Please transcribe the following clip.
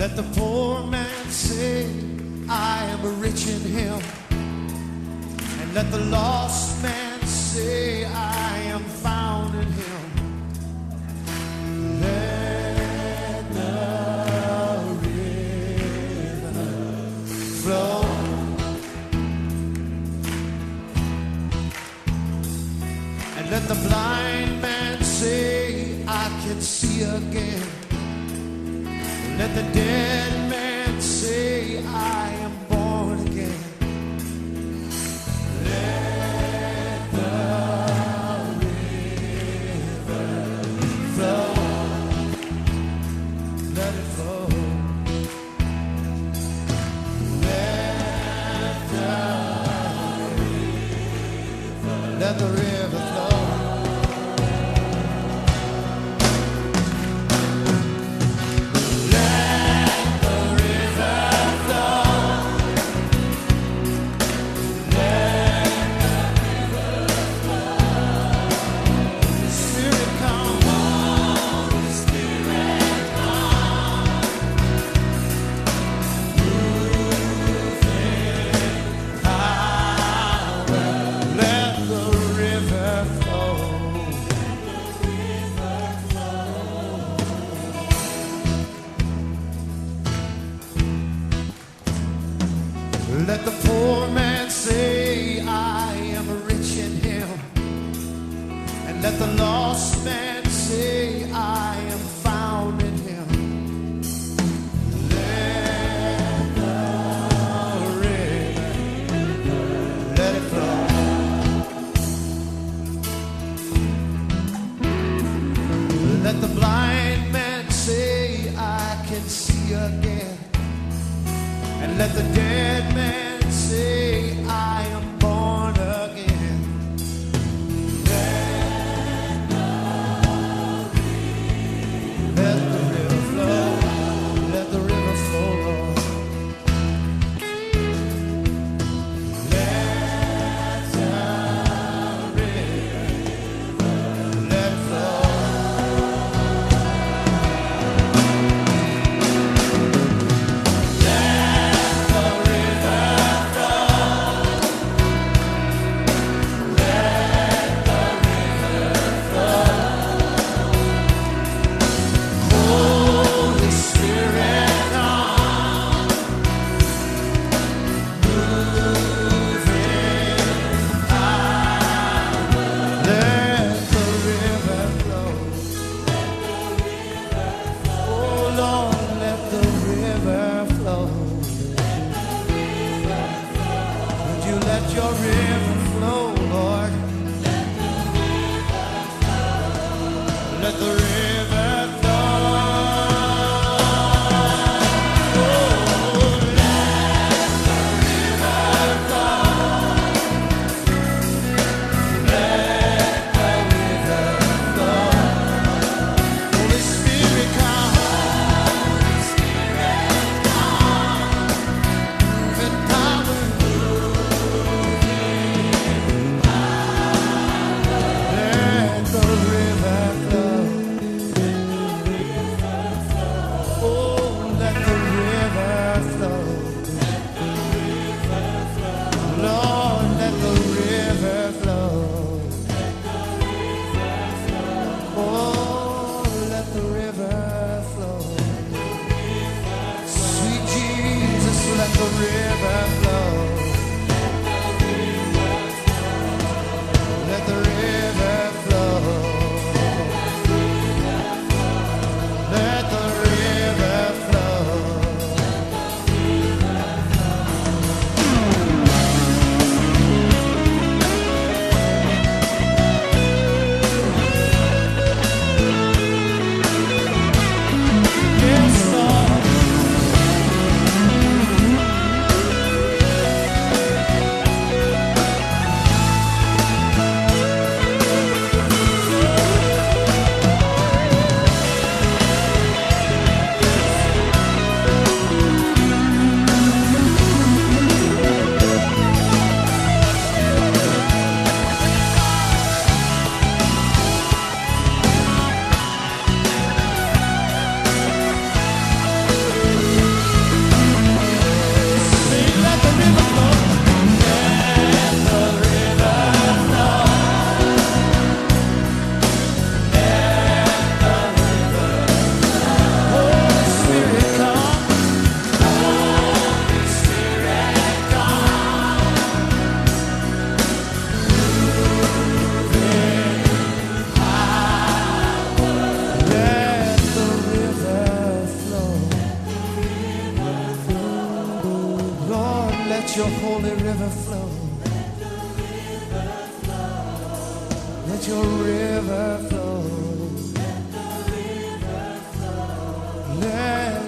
Let the poor man say, I am rich in him. And let the lost man say, I am found in him. Let the river flow. And let the blind man say, I can see again. Let the dead man say, I am born again. Let the river flow. Let it flow. Let the river flow. Let the poor man say, I am rich in him. And let the lost man say, I am found in him. Let the river, let it flow. Let the blind man say, I can see again. And let the dead man say, I am born again. Let the river flow. Let the river flow, Lord. Let the river, let it flow. holy river flow. Let your river flow. Let